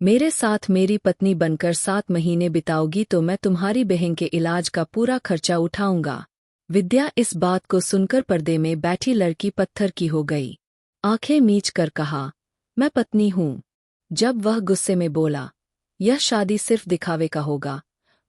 मेरे साथ मेरी पत्नी बनकर 7 महीने बिताओगी तो मैं तुम्हारी बहन के इलाज का पूरा खर्चा उठाऊंगा। विद्या इस बात को सुनकर पर्दे में बैठी लड़की पत्थर की हो गई। आंखें मीच कर कहा, मैं पत्नी हूँ। जब वह गुस्से में बोला, यह शादी सिर्फ दिखावे का होगा,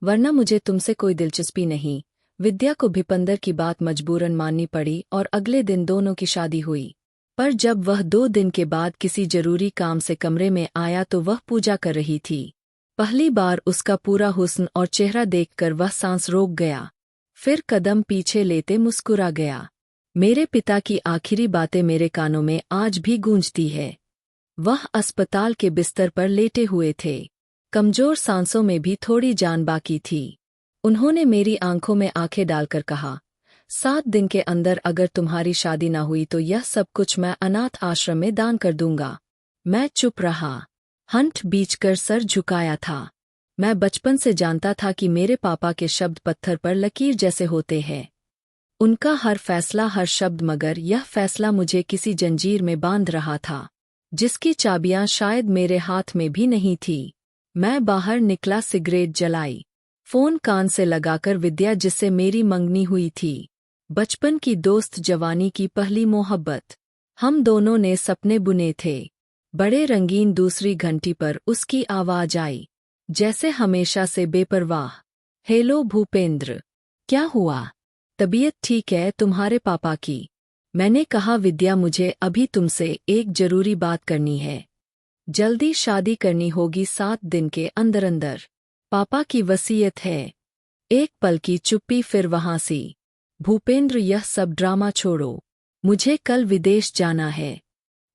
वरना मुझे तुमसे कोई दिलचस्पी नहीं। विद्या को भूपेंद्र की बात मजबूरन माननी पड़ी और अगले दिन दोनों की शादी हुई। पर जब वह 2 दिन के बाद किसी जरूरी काम से कमरे में आया तो वह पूजा कर रही थी। पहली बार उसका पूरा हुस्न और चेहरा देखकर वह सांस रोक गया, फिर कदम पीछे लेते मुस्कुरा गया। मेरे पिता की आखिरी बातें मेरे कानों में आज भी गूंजती है। वह अस्पताल के बिस्तर पर लेटे हुए थे, कमजोर सांसों में भी थोड़ी जान बाकी थी। उन्होंने मेरी आंखों में आंखें डालकर कहा, 7 दिन के अंदर अगर तुम्हारी शादी ना हुई तो यह सब कुछ मैं अनाथ आश्रम में दान कर दूंगा। मैं चुप रहा, हंठ बीचकर सर झुकाया था। मैं बचपन से जानता था कि मेरे पापा के शब्द पत्थर पर लकीर जैसे होते हैं। उनका हर फैसला, हर शब्द, मगर यह फैसला मुझे किसी जंजीर में बांध रहा था, जिसकी चाबियां शायद मेरे हाथ में भी नहीं थी। मैं बाहर निकला, सिगरेट जलाई, फोन कान से लगाकर विद्या जिससे मेरी मंगनी हुई थी, बचपन की दोस्त, जवानी की पहली मोहब्बत, हम दोनों ने सपने बुने थे, बड़े रंगीन। दूसरी घंटी पर उसकी आवाज आई, जैसे हमेशा से बेपरवाह, हेलो भूपेंद्र, क्या हुआ? तबीयत ठीक है तुम्हारे पापा की? मैंने कहा, विद्या मुझे अभी तुमसे एक जरूरी बात करनी है। जल्दी शादी करनी होगी 7 दिन के अंदर अंदर। पापा की वसीयत है। एक पल की चुप्पी, फिर वहां सी, भूपेंद्र यह सब ड्रामा छोड़ो, मुझे कल विदेश जाना है।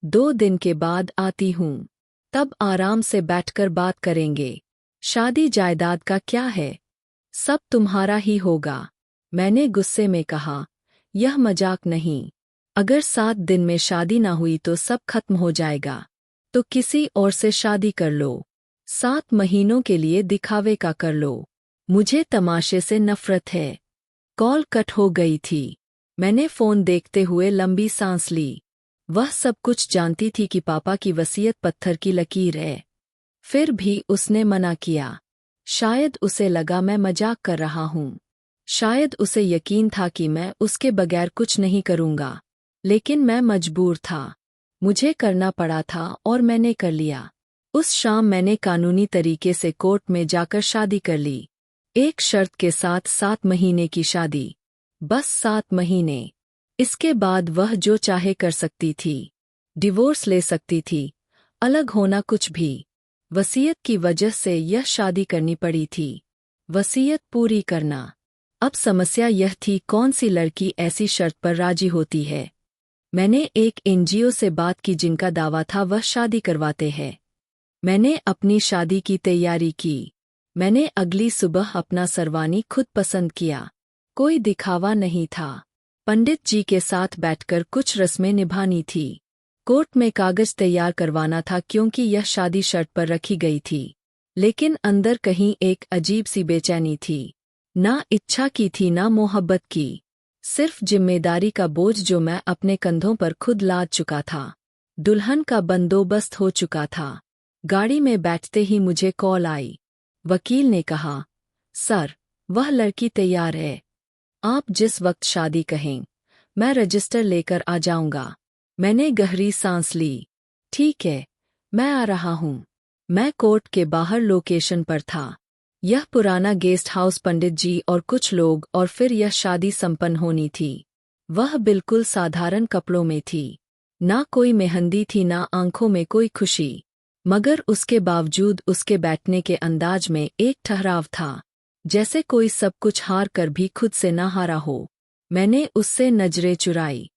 2 दिन के बाद आती हूँ, तब आराम से बैठकर बात करेंगे। शादी जायदाद का क्या है, सब तुम्हारा ही होगा। मैंने गुस्से में कहा, यह मजाक नहीं। अगर 7 दिन में शादी ना हुई तो सब खत्म हो जाएगा, तो किसी और से शादी कर लो। 7 महीनों के लिए दिखावे का कर लो, मुझे तमाशे से नफरत है। कॉल कट हो गई थी। मैंने फोन देखते हुए लंबी सांस ली। वह सब कुछ जानती थी कि पापा की वसीयत पत्थर की लकीर है, फिर भी उसने मना किया। शायद उसे लगा मैं मजाक कर रहा हूँ, शायद उसे यकीन था कि मैं उसके बगैर कुछ नहीं करूँगा, लेकिन मैं मजबूर था। मुझे करना पड़ा था और मैंने कर लिया। उस शाम मैंने कानूनी तरीके से कोर्ट में जाकर शादी कर ली, एक शर्त के साथ, 7 महीने की शादी, बस 7 महीने। इसके बाद वह जो चाहे कर सकती थी, डिवोर्स ले सकती थी, अलग होना, कुछ भी। वसीयत की वजह से यह शादी करनी पड़ी थी, वसीयत पूरी करना। अब समस्या यह थी, कौन सी लड़की ऐसी शर्त पर राजी होती है। मैंने एक एनजीओ से बात की जिनका दावा था वह शादी करवाते हैं। मैंने अपनी शादी की तैयारी की। मैंने अगली सुबह अपना सरवानी खुद पसंद किया, कोई दिखावा नहीं था। पंडित जी के साथ बैठकर कुछ रस्में निभानी थी, कोर्ट में कागज तैयार करवाना था, क्योंकि यह शादी शर्त पर रखी गई थी। लेकिन अंदर कहीं एक अजीब सी बेचैनी थी, ना इच्छा की थी ना मोहब्बत की, सिर्फ जिम्मेदारी का बोझ जो मैं अपने कंधों पर खुद लाद चुका था। दुल्हन का बंदोबस्त हो चुका था। गाड़ी में बैठते ही मुझे कॉल आई। वकील ने कहा, सर, वह लड़की तैयार है, आप जिस वक्त शादी कहें, मैं रजिस्टर लेकर आ जाऊंगा। मैंने गहरी सांस ली। ठीक है, मैं आ रहा हूं। मैं कोर्ट के बाहर लोकेशन पर था। यह पुराना गेस्ट हाउस, पंडित जी और कुछ लोग, और फिर यह शादी संपन्न होनी थी। वह बिल्कुल साधारण कपड़ों में थी, ना कोई मेहंदी थी, ना आंखों में कोई खुशी, मगर उसके बावजूद उसके बैठने के अंदाज में एक ठहराव था, जैसे कोई सब कुछ हार कर भी खुद से ना हारा हो। मैंने उससे नजरें चुराई,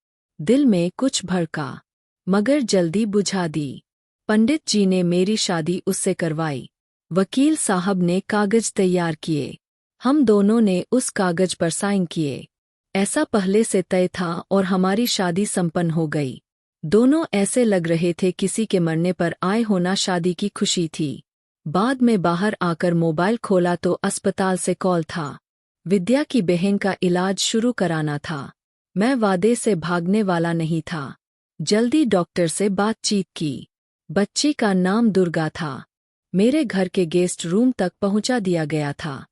दिल में कुछ भड़का, मगर जल्दी बुझा दी। पंडित जी ने मेरी शादी उससे करवाई। वकील साहब ने कागज तैयार किए, हम दोनों ने उस कागज पर साइन किए। ऐसा पहले से तय था और हमारी शादी संपन्न हो गई। दोनों ऐसे लग रहे थे किसी के मरने पर आए होना, शादी की खुशी थी। बाद में बाहर आकर मोबाइल खोला तो अस्पताल से कॉल था। विद्या की बहन का इलाज शुरू कराना था। मैं वादे से भागने वाला नहीं था। जल्दी डॉक्टर से बातचीत की। बच्ची का नाम दुर्गा था। मेरे घर के गेस्ट रूम तक पहुंचा दिया गया था।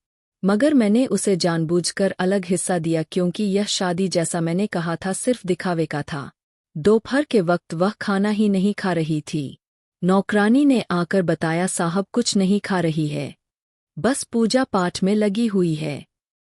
मगर मैंने उसे जानबूझकर अलग हिस्सा दिया क्योंकि यह शादी, जैसा मैंने कहा था, सिर्फ दिखावे का था। दोपहर के वक्त वह खाना ही नहीं खा रही थी। नौकरानी ने आकर बताया, साहब कुछ नहीं खा रही है, बस पूजा पाठ में लगी हुई है।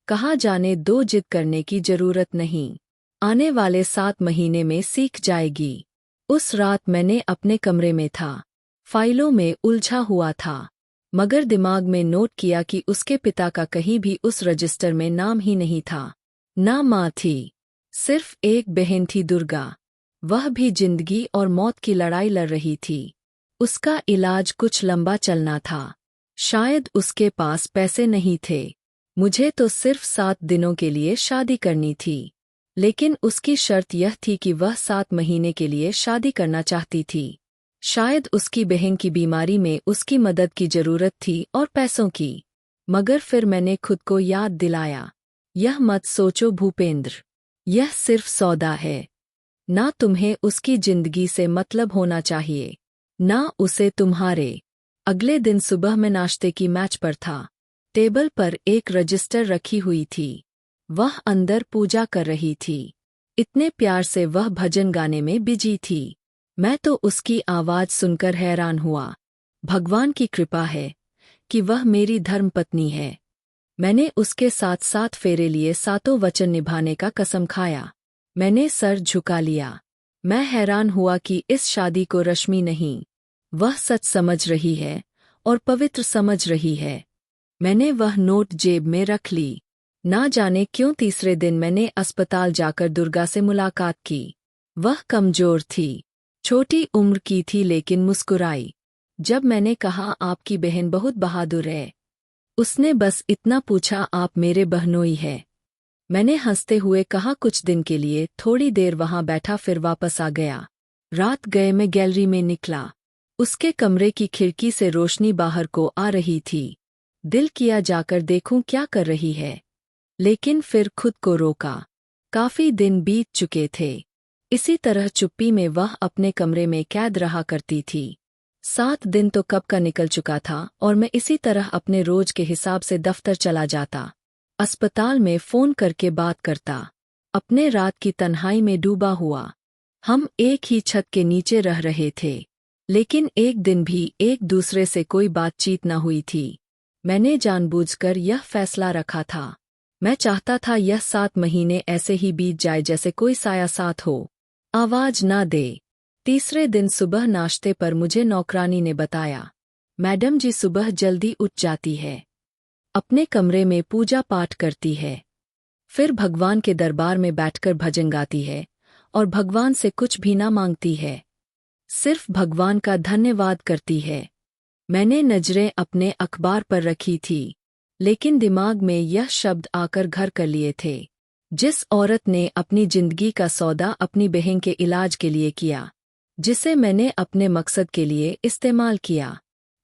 कहा जाने दो, जिद करने की जरूरत नहीं, आने वाले 7 महीने में सीख जाएगी। उस रात मैंने अपने कमरे में था, फाइलों में उलझा हुआ था, मगर दिमाग में नोट किया कि उसके पिता का कहीं भी उस रजिस्टर में नाम ही नहीं था। ना माँ थी, सिर्फ एक बहन थी, दुर्गा। वह भी जिंदगी और मौत की लड़ाई लड़ रही थी। उसका इलाज कुछ लंबा चलना था। शायद उसके पास पैसे नहीं थे। मुझे तो सिर्फ 7 दिनों के लिए शादी करनी थी, लेकिन उसकी शर्त यह थी कि वह 7 महीने के लिए शादी करना चाहती थी। शायद उसकी बहन की बीमारी में उसकी मदद की जरूरत थी और पैसों की। मगर फिर मैंने खुद को याद दिलाया, यह मत सोचो भूपेंद्र, यह सिर्फ सौदा है। ना तुम्हें उसकी जिंदगी से मतलब होना चाहिए, ना उसे तुम्हारे। अगले दिन सुबह मैं नाश्ते की मैच पर था। टेबल पर एक रजिस्टर रखी हुई थी। वह अंदर पूजा कर रही थी। इतने प्यार से वह भजन गाने में बिजी थी। मैं तो उसकी आवाज सुनकर हैरान हुआ। भगवान की कृपा है कि वह मेरी धर्मपत्नी है। मैंने उसके साथ 7 फेरे लिए, 7 वचन निभाने का कसम खाया। मैंने सर झुका लिया। मैं हैरान हुआ कि इस शादी को रश्मि नहीं, वह सच समझ रही है और पवित्र समझ रही है। मैंने वह नोट जेब में रख ली। ना जाने क्यों तीसरे दिन मैंने अस्पताल जाकर दुर्गा से मुलाकात की। वह कमजोर थी, छोटी उम्र की थी, लेकिन मुस्कुराई। जब मैंने कहा, आपकी बहन बहुत बहादुर है, उसने बस इतना पूछा, आप मेरे बहनोई है। मैंने हंसते हुए कहा, कुछ दिन के लिए। थोड़ी देर वहां बैठा, फिर वापस आ गया। रात गए मैं गैलरी में निकला। उसके कमरे की खिड़की से रोशनी बाहर को आ रही थी। दिल किया जाकर देखूं क्या कर रही है, लेकिन फिर खुद को रोका। काफी दिन बीत चुके थे। इसी तरह चुप्पी में वह अपने कमरे में कैद रहा करती थी। 7 दिन तो कब का निकल चुका था और मैं इसी तरह अपने रोज के हिसाब से दफ्तर चला जाता, अस्पताल में फोन करके बात करता, अपने रात की तन्हाई में डूबा हुआ। हम एक ही छत के नीचे रह रहे थे, लेकिन एक दिन भी एक दूसरे से कोई बातचीत न हुई थी। मैंने जानबूझकर यह फैसला रखा था। मैं चाहता था यह 7 महीने ऐसे ही बीत जाए जैसे कोई साया साथ हो, आवाज ना दे। तीसरे दिन सुबह नाश्ते पर मुझे नौकरानी ने बताया, मैडम जी सुबह जल्दी उठ जाती है, अपने कमरे में पूजा पाठ करती है, फिर भगवान के दरबार में बैठकर भजन गाती है और भगवान से कुछ भी ना मांगती है, सिर्फ भगवान का धन्यवाद करती है। मैंने नजरें अपने अखबार पर रखी थी, लेकिन दिमाग में यह शब्द आकर घर कर लिए थे, जिस औरत ने अपनी जिंदगी का सौदा अपनी बहन के इलाज के लिए किया, जिसे मैंने अपने मकसद के लिए इस्तेमाल किया,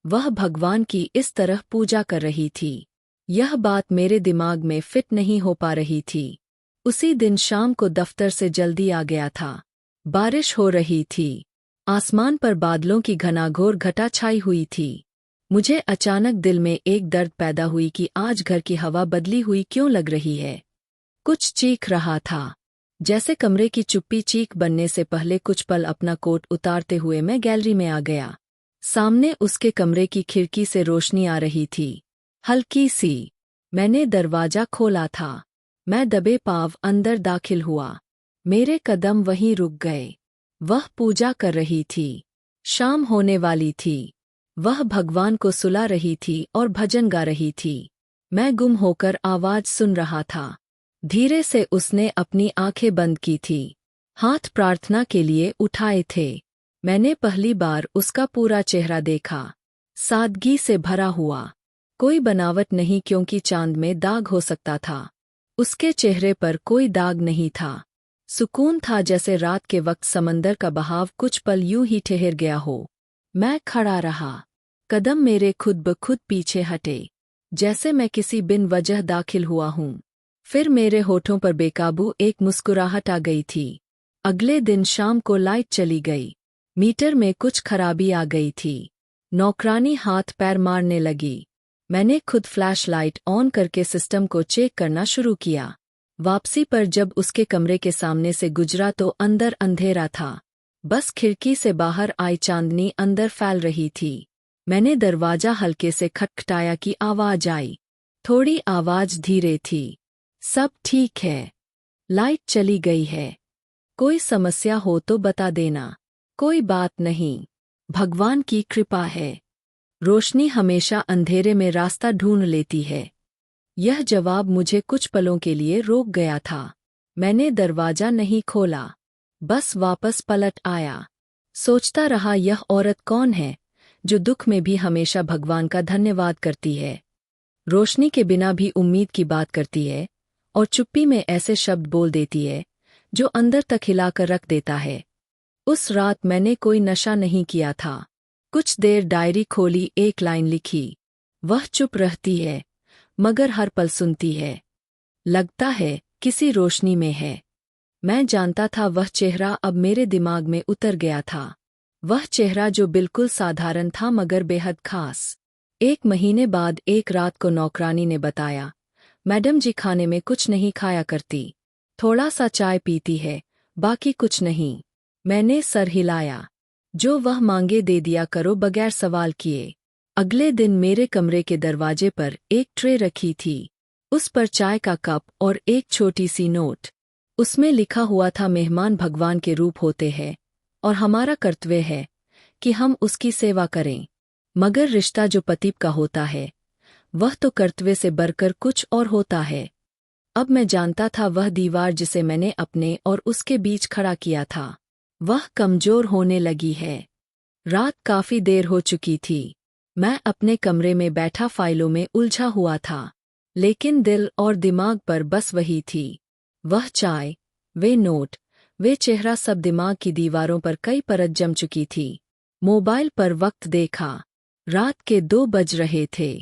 वह भगवान की इस तरह पूजा कर रही थी। यह बात मेरे दिमाग में फिट नहीं हो पा रही थी। उसी दिन शाम को दफ्तर से जल्दी आ गया था। बारिश हो रही थी। आसमान पर बादलों की घनाघोर घटा छाई हुई थी। मुझे अचानक दिल में एक दर्द पैदा हुई कि आज घर की हवा बदली हुई क्यों लग रही है। कुछ चीख रहा था, जैसे कमरे की चुप्पी चीख बनने से पहले। कुछ पल अपना कोट उतारते हुए मैं गैलरी में आ गया। सामने उसके कमरे की खिड़की से रोशनी आ रही थी, हल्की सी। मैंने दरवाजा खोला था। मैं दबे पांव अंदर दाखिल हुआ। मेरे कदम वहीं रुक गए। वह पूजा कर रही थी। शाम होने वाली थी। वह भगवान को सुला रही थी और भजन गा रही थी। मैं गुम होकर आवाज सुन रहा था। धीरे से उसने अपनी आंखें बंद की थी, हाथ प्रार्थना के लिए उठाए थे। मैंने पहली बार उसका पूरा चेहरा देखा, सादगी से भरा हुआ, कोई बनावट नहीं, क्योंकि चांद में दाग हो सकता था, उसके चेहरे पर कोई दाग नहीं था। सुकून था, जैसे रात के वक्त समंदर का बहाव कुछ पल यूं ही ठहर गया हो। मैं खड़ा रहा, कदम मेरे खुद ब खुद पीछे हटे, जैसे मैं किसी बिन वजह दाखिल हुआ हूं। फिर मेरे होठों पर बेकाबू एक मुस्कुराहट आ गई थी। अगले दिन शाम को लाइट चली गई। मीटर में कुछ खराबी आ गई थी। नौकरानी हाथ पैर मारने लगी। मैंने खुद फ्लैश लाइट ऑन करके सिस्टम को चेक करना शुरू किया। वापसी पर जब उसके कमरे के सामने से गुजरा तो अंदर अंधेरा था। बस खिड़की से बाहर आई चांदनी अंदर फैल रही थी। मैंने दरवाजा हल्के से खटखटाया कि आवाज आई। थोड़ी आवाज धीरे थी। सब ठीक है। लाइट चली गई है। कोई समस्या हो तो बता देना। कोई बात नहीं। भगवान की कृपा है। रोशनी हमेशा अंधेरे में रास्ता ढूंढ लेती है। यह जवाब मुझे कुछ पलों के लिए रोक गया था। मैंने दरवाजा नहीं खोला। बस वापस पलट आया। सोचता रहा यह औरत कौन है जो दुख में भी हमेशा भगवान का धन्यवाद करती है। रोशनी के बिना भी उम्मीद की बात करती है और चुप्पी में ऐसे शब्द बोल देती है जो अंदर तक हिलाकर रख देता है। उस रात मैंने कोई नशा नहीं किया था। कुछ देर डायरी खोली, एक लाइन लिखी। वह चुप रहती है मगर हर पल सुनती है। लगता है किसी रोशनी में है। मैं जानता था वह चेहरा अब मेरे दिमाग में उतर गया था। वह चेहरा जो बिल्कुल साधारण था मगर बेहद खास। 1 महीने बाद एक रात को नौकरानी ने बताया, मैडम जी खाने में कुछ नहीं खाया करती। थोड़ा सा चाय पीती है, बाकी कुछ नहीं। मैंने सर हिलाया। जो वह मांगे दे दिया करो बगैर सवाल किए। अगले दिन मेरे कमरे के दरवाजे पर एक ट्रे रखी थी। उस पर चाय का कप और एक छोटी सी नोट। उसमें लिखा हुआ था, मेहमान भगवान के रूप होते हैं और हमारा कर्तव्य है कि हम उसकी सेवा करें। मगर रिश्ता जो पति का होता है वह तो कर्तव्य से बढ़कर कुछ और होता है। अब मैं जानता था वह दीवार जिसे मैंने अपने और उसके बीच खड़ा किया था वह कमजोर होने लगी है। रात काफी देर हो चुकी थी। मैं अपने कमरे में बैठा फाइलों में उलझा हुआ था, लेकिन दिल और दिमाग पर बस वही थी। वह चाय, वे नोट, वे चेहरा, सब दिमाग की दीवारों पर कई परत जम चुकी थी। मोबाइल पर वक्त देखा। रात के 2 बज रहे थे।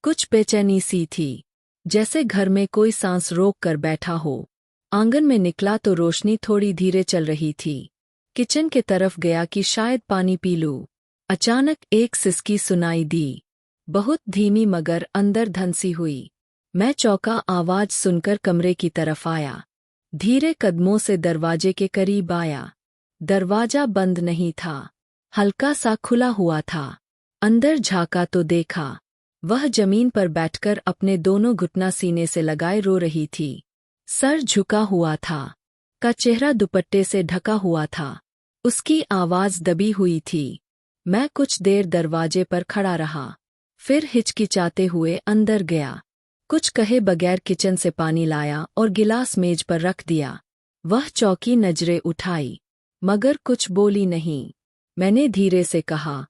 कुछ बेचैनी सी थी, जैसे घर में कोई सांस रोक कर बैठा हो। आंगन में निकला तो रोशनी थोड़ी धीरे चल रही थी। किचन के तरफ गया कि शायद पानी पी लूं। अचानक एक सिसकी सुनाई दी, बहुत धीमी मगर अंदर धंसी हुई। मैं चौंका, आवाज सुनकर कमरे की तरफ आया। धीरे कदमों से दरवाजे के करीब आया। दरवाजा बंद नहीं था, हल्का सा खुला हुआ था। अंदर झांका तो देखा वह जमीन पर बैठकर अपने दोनों घुटना सीने से लगाए रो रही थी। सर झुका हुआ था, का चेहरा दुपट्टे से ढका हुआ था। उसकी आवाज दबी हुई थी। मैं कुछ देर दरवाजे पर खड़ा रहा, फिर हिचकिचाते हुए अंदर गया। कुछ कहे बगैर किचन से पानी लाया और गिलास मेज पर रख दिया। वह चौंकी, नजरें उठाई, मगर कुछ बोली नहीं। मैंने धीरे से कहा,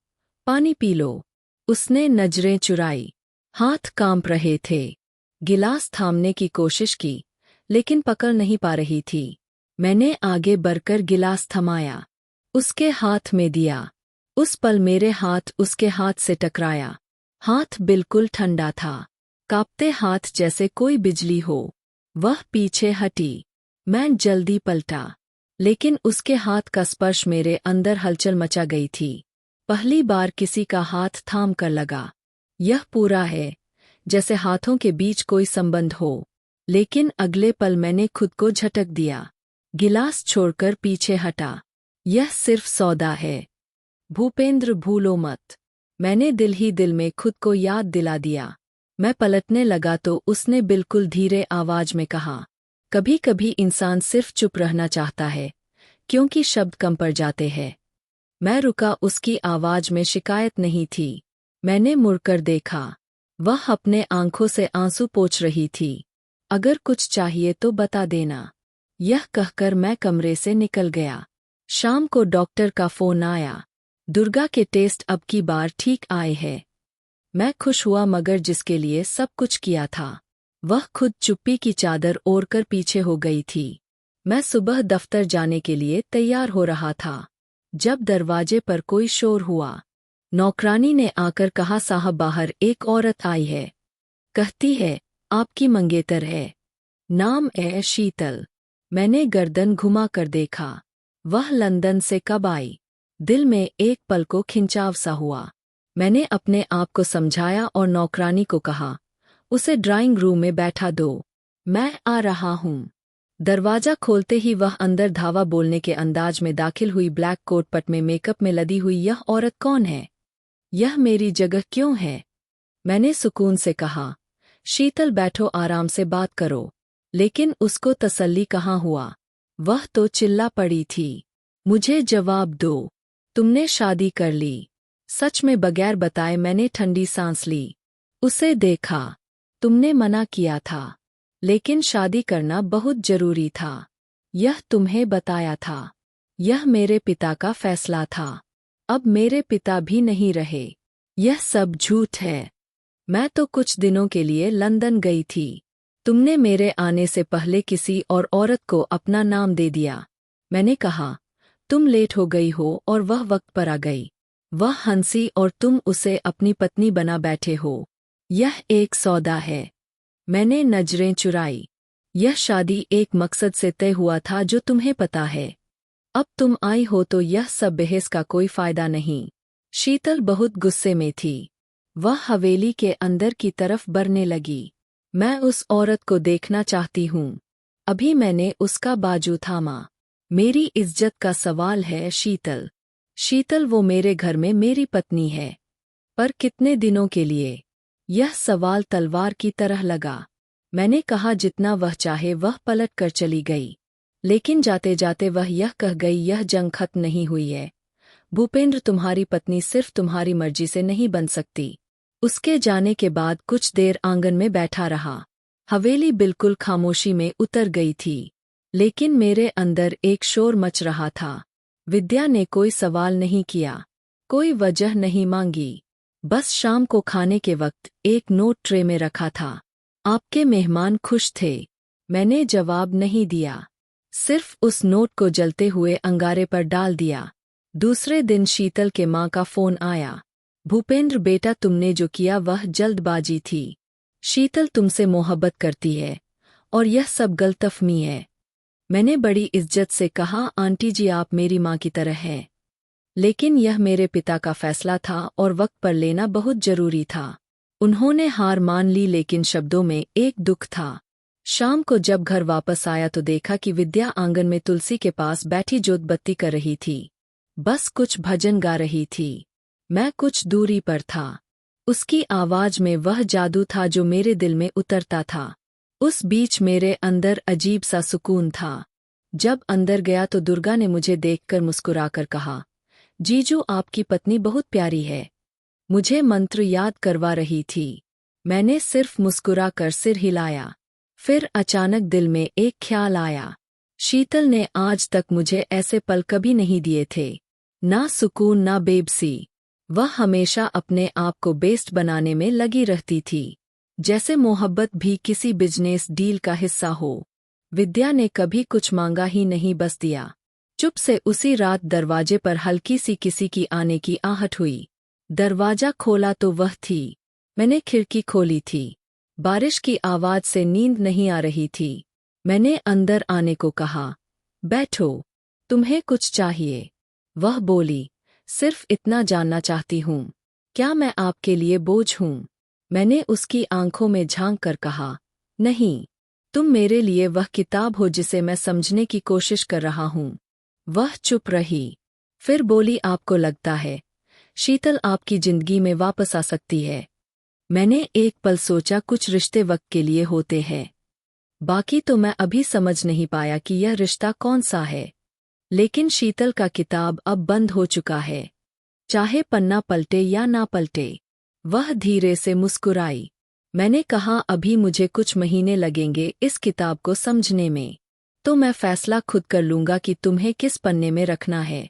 पानी पी लो। उसने नजरें चुराई, हाथ कांप रहे थे। गिलास थामने की कोशिश की, लेकिन पकड़ नहीं पा रही थी। मैंने आगे बढ़कर गिलास थमाया, उसके हाथ में दिया। उस पल मेरे हाथ उसके हाथ से टकराया। हाथ बिल्कुल ठंडा था, कांपते हाथ जैसे कोई बिजली हो। वह पीछे हटी। मैं जल्दी पलटा, लेकिन उसके हाथ का स्पर्श मेरे अंदर हलचल मचा गई थी। पहली बार किसी का हाथ थाम कर लगा। यह पूरा है, जैसे हाथों के बीच कोई संबंध हो। लेकिन अगले पल मैंने खुद को झटक दिया, गिलास छोड़कर पीछे हटा। यह सिर्फ सौदा है, भूपेंद्र, भूलो मत। मैंने दिल ही दिल में खुद को याद दिला दिया। मैं पलटने लगा तो उसने बिल्कुल धीरे आवाज में कहा, कभी कभी इंसान सिर्फ चुप रहना चाहता है, क्योंकि शब्द कम पड़ जाते हैं। मैं रुका, उसकी आवाज में शिकायत नहीं थी। मैंने मुड़कर देखा, वह अपने आंखों से आंसू पोंछ रही थी। अगर कुछ चाहिए तो बता देना। यह कहकर मैं कमरे से निकल गया। शाम को डॉक्टर का फोन आया, दुर्गा के टेस्ट अब की बार ठीक आए हैं। मैं खुश हुआ, मगर जिसके लिए सब कुछ किया था वह खुद चुप्पी की चादर ओढ़कर पीछे हो गई थी। मैं सुबह दफ्तर जाने के लिए तैयार हो रहा था जब दरवाजे पर कोई शोर हुआ। नौकरानी ने आकर कहा, साहब बाहर एक औरत आई है, कहती है आपकी मंगेतर है, नाम है शीतल। मैंने गर्दन घुमा कर देखा, वह लंदन से कब आई। दिल में एक पल को खिंचाव सा हुआ। मैंने अपने आप को समझाया और नौकरानी को कहा, उसे ड्राइंग रूम में बैठा दो, मैं आ रहा हूँ। दरवाजा खोलते ही वह अंदर धावा। बोलने के अंदाज में दाखिल हुई। ब्लैक कोट पट में मेकअप में लदी हुई यह औरत कौन है? यह मेरी जगह क्यों है? मैंने सुकून से कहा, शीतल बैठो, आराम से बात करो। लेकिन उसको तसल्ली कहाँ हुआ, वह तो चिल्ला पड़ी थी। मुझे जवाब दो, तुमने शादी कर ली? सच में बगैर बताए मैंने ठंडी सांस ली। उसे देखा, तुमने मना किया था, लेकिन शादी करना बहुत जरूरी था। यह तुम्हें बताया था। यह मेरे पिता का फैसला था। अब मेरे पिता भी नहीं रहे। यह सब झूठ है। मैं तो कुछ दिनों के लिए लंदन गई थी। तुमने मेरे आने से पहले किसी और औरत को अपना नाम दे दिया। मैंने कहा, तुम लेट हो गई हो और वह वक्त पर आ गई। वह हंसी और तुम उसे अपनी पत्नी बना बैठे हो। यह एक सौदा है। मैंने नजरें चुराई। यह शादी एक मकसद से तय हुआ था, जो तुम्हें पता है। अब तुम आई हो तो यह सब बहस का कोई फायदा नहीं। शीतल बहुत गुस्से में थी। वह हवेली के अंदर की तरफ बढ़ने लगी। मैं उस औरत को देखना चाहती हूँ। अभी मैंने उसका बाजू थामा। मेरी इज्जत का सवाल है शीतल। शीतल, वो मेरे घर में मेरी पत्नी है, पर कितने दिनों के लिए? यह सवाल तलवार की तरह लगा। मैंने कहा, जितना वह चाहे। वह पलट कर चली गई। लेकिन जाते जाते वह यह कह गई, यह जंग खत्म नहीं हुई है। भूपेंद्र, तुम्हारी पत्नी सिर्फ तुम्हारी मर्जी से नहीं बन सकती। उसके जाने के बाद कुछ देर आंगन में बैठा रहा। हवेली बिल्कुल खामोशी में उतर गई थी। लेकिन मेरे अंदर एक शोर मच रहा था। विद्या ने कोई सवाल नहीं किया, कोई वजह नहीं मांगी। बस शाम को खाने के वक्त एक नोट ट्रे में रखा था। आपके मेहमान खुश थे। मैंने जवाब नहीं दिया, सिर्फ उस नोट को जलते हुए अंगारे पर डाल दिया। दूसरे दिन शीतल के माँ का फोन आया। भूपेंद्र बेटा, तुमने जो किया वह जल्दबाजी थी। शीतल तुमसे मोहब्बत करती है और यह सब गलतफहमी है। मैंने बड़ी इज्जत से कहा, आंटी जी आप मेरी माँ की तरह हैं। लेकिन यह मेरे पिता का फैसला था और वक्त पर लेना बहुत जरूरी था। उन्होंने हार मान ली, लेकिन शब्दों में एक दुख था। शाम को जब घर वापस आया तो देखा कि विद्या आंगन में तुलसी के पास बैठी जोत बत्ती कर रही थी। बस कुछ भजन गा रही थी। मैं कुछ दूरी पर था। उसकी आवाज में वह जादू था जो मेरे दिल में उतरता था। उस बीच मेरे अंदर अजीब सा सुकून था। जब अंदर गया तो दुर्गा ने मुझे देखकर मुस्कुराकर कहा, जीजू आपकी पत्नी बहुत प्यारी है। मुझे मंत्र याद करवा रही थी। मैंने सिर्फ मुस्कुराकर सिर हिलाया। फिर अचानक दिल में एक ख्याल आया। शीतल ने आज तक मुझे ऐसे पल कभी नहीं दिए थे। ना सुकून, ना बेबसी। वह हमेशा अपने आप को बेस्ट बनाने में लगी रहती थी, जैसे मोहब्बत भी किसी बिजनेस डील का हिस्सा हो। विद्या ने कभी कुछ मांगा ही नहीं, बस दिया। चुप से उसी रात दरवाजे पर हल्की सी किसी की आने की आहट हुई। दरवाजा खोला तो वह थी। मैंने खिड़की खोली थी। बारिश की आवाज से नींद नहीं आ रही थी। मैंने अंदर आने को कहा, बैठो, तुम्हें कुछ चाहिए? वह बोली, सिर्फ इतना जानना चाहती हूँ, क्या मैं आपके लिए बोझ हूँ? मैंने उसकी आंखों में झांक कर कहा, नहीं, तुम मेरे लिए वह किताब हो जिसे मैं समझने की कोशिश कर रहा हूँ। वह चुप रही। फिर बोली, आपको लगता है शीतल आपकी जिंदगी में वापस आ सकती है? मैंने एक पल सोचा, कुछ रिश्ते वक्त के लिए होते हैं, बाकी तो मैं अभी समझ नहीं पाया कि यह रिश्ता कौन सा है। लेकिन शीतल का किताब अब बंद हो चुका है, चाहे पन्ना पलटे या ना पलटे। वह धीरे से मुस्कुराई। मैंने कहा, अभी मुझे कुछ महीने लगेंगे इस किताब को समझने में, तो मैं फैसला खुद कर लूंगा कि तुम्हें किस पन्ने में रखना है।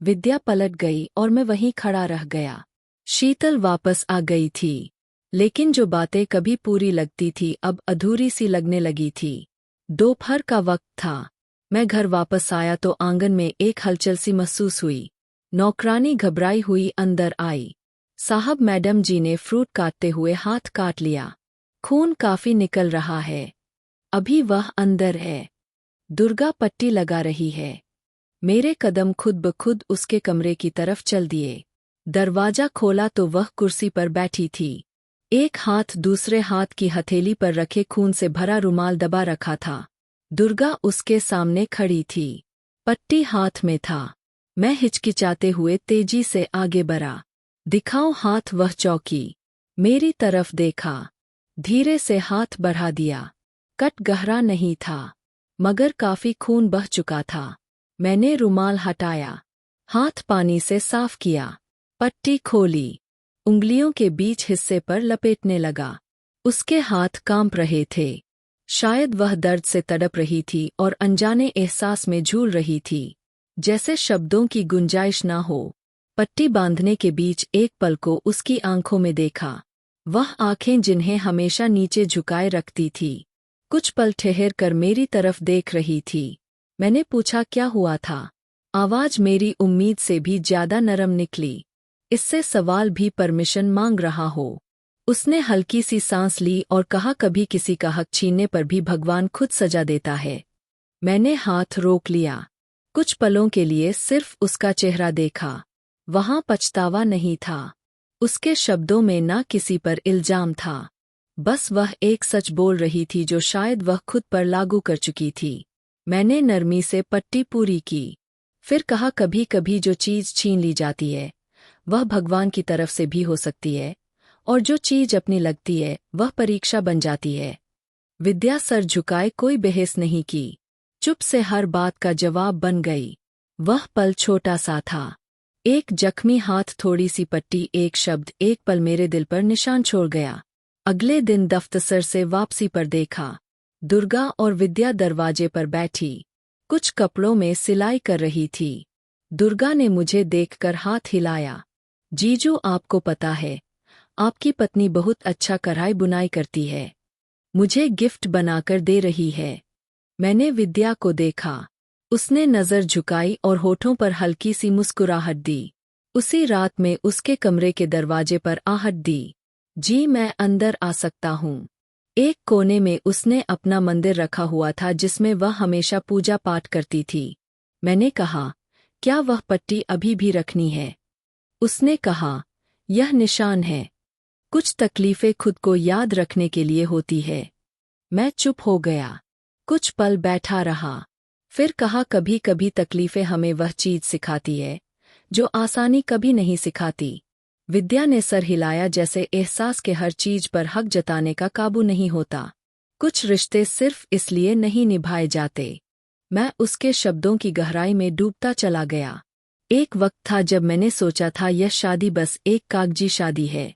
विद्या पलट गई और मैं वहीं खड़ा रह गया। शीतल वापस आ गई थी, लेकिन जो बातें कभी पूरी लगती थी अब अधूरी सी लगने लगी थी। दोपहर का वक्त था। मैं घर वापस आया तो आंगन में एक हलचल सी महसूस हुई। नौकरानी घबराई हुई अंदर आई। साहब, मैडम जी ने फ्रूट काटते हुए हाथ काट लिया। खून काफी निकल रहा है। अभी वह अंदर है। दुर्गा पट्टी लगा रही है। मेरे कदम खुद ब खुद उसके कमरे की तरफ चल दिए। दरवाजा खोला तो वह कुर्सी पर बैठी थी। एक हाथ दूसरे हाथ की हथेली पर रखे खून से भरा रुमाल दबा रखा था। दुर्गा उसके सामने खड़ी थी। पट्टी हाथ में था। मैं हिचकिचाते हुए तेजी से आगे बढ़ा। दिखाओ हाथ। वह चौंकी। मेरी तरफ देखा। धीरे से हाथ बढ़ा दिया। कट गहरा नहीं था, मगर काफी खून बह चुका था। मैंने रुमाल हटाया। हाथ पानी से साफ किया। पट्टी खोली। उंगलियों के बीच हिस्से पर लपेटने लगा। उसके हाथ कांप रहे थे। शायद वह दर्द से तड़प रही थी और अनजाने एहसास में झूल रही थी, जैसे शब्दों की गुंजाइश ना हो। पट्टी बांधने के बीच एक पल को उसकी आंखों में देखा। वह आंखें जिन्हें हमेशा नीचे झुकाए रखती थी, कुछ पल ठहर कर मेरी तरफ देख रही थी। मैंने पूछा, क्या हुआ था? आवाज मेरी उम्मीद से भी ज्यादा नरम निकली। इससे सवाल भी परमिशन मांग रहा हो। उसने हल्की सी सांस ली और कहा, कभी किसी का हक छीनने पर भी भगवान खुद सजा देता है। मैंने हाथ रोक लिया। कुछ पलों के लिए सिर्फ उसका चेहरा देखा। वहां पछतावा नहीं था। उसके शब्दों में ना किसी पर इल्जाम था। बस वह एक सच बोल रही थी जो शायद वह खुद पर लागू कर चुकी थी। मैंने नरमी से पट्टी पूरी की। फिर कहा, कभी कभी जो चीज छीन ली जाती है वह भगवान की तरफ से भी हो सकती है, और जो चीज अपनी लगती है वह परीक्षा बन जाती है। विद्या सर झुकाए कोई बहस नहीं की। चुप से हर बात का जवाब बन गई। वह पल छोटा सा था। एक जख्मी हाथ, थोड़ी सी पट्टी, एक शब्द, एक पल मेरे दिल पर निशान छोड़ गया। अगले दिन दफ्तर से वापसी पर देखा। दुर्गा और विद्या दरवाजे पर बैठी, कुछ कपड़ों में सिलाई कर रही थी। दुर्गा ने मुझे देखकर हाथ हिलाया। जीजू, आपको पता है, आपकी पत्नी बहुत अच्छा कढ़ाई बुनाई करती है। मुझे गिफ्ट बनाकर दे रही है। मैंने विद्या को देखा। उसने नजर झुकाई और होठों पर हल्की सी मुस्कुराहट दी। उसी रात में उसके कमरे के दरवाजे पर आहट दी। जी, मैं अंदर आ सकता हूँ। एक कोने में उसने अपना मंदिर रखा हुआ था जिसमें वह हमेशा पूजा पाठ करती थी। मैंने कहा, क्या वह पट्टी अभी भी रखनी है? उसने कहा, यह निशान है। कुछ तकलीफें खुद को याद रखने के लिए होती है। मैं चुप हो गया। कुछ पल बैठा रहा। फिर कहा, कभी कभी तकलीफें हमें वह चीज सिखाती है जो आसानी कभी नहीं सिखाती। विद्या ने सर हिलाया, जैसे एहसास के हर चीज पर हक जताने का काबू नहीं होता। कुछ रिश्ते सिर्फ इसलिए नहीं निभाए जाते। मैं उसके शब्दों की गहराई में डूबता चला गया। एक वक्त था जब मैंने सोचा था यह शादी बस एक कागजी शादी है,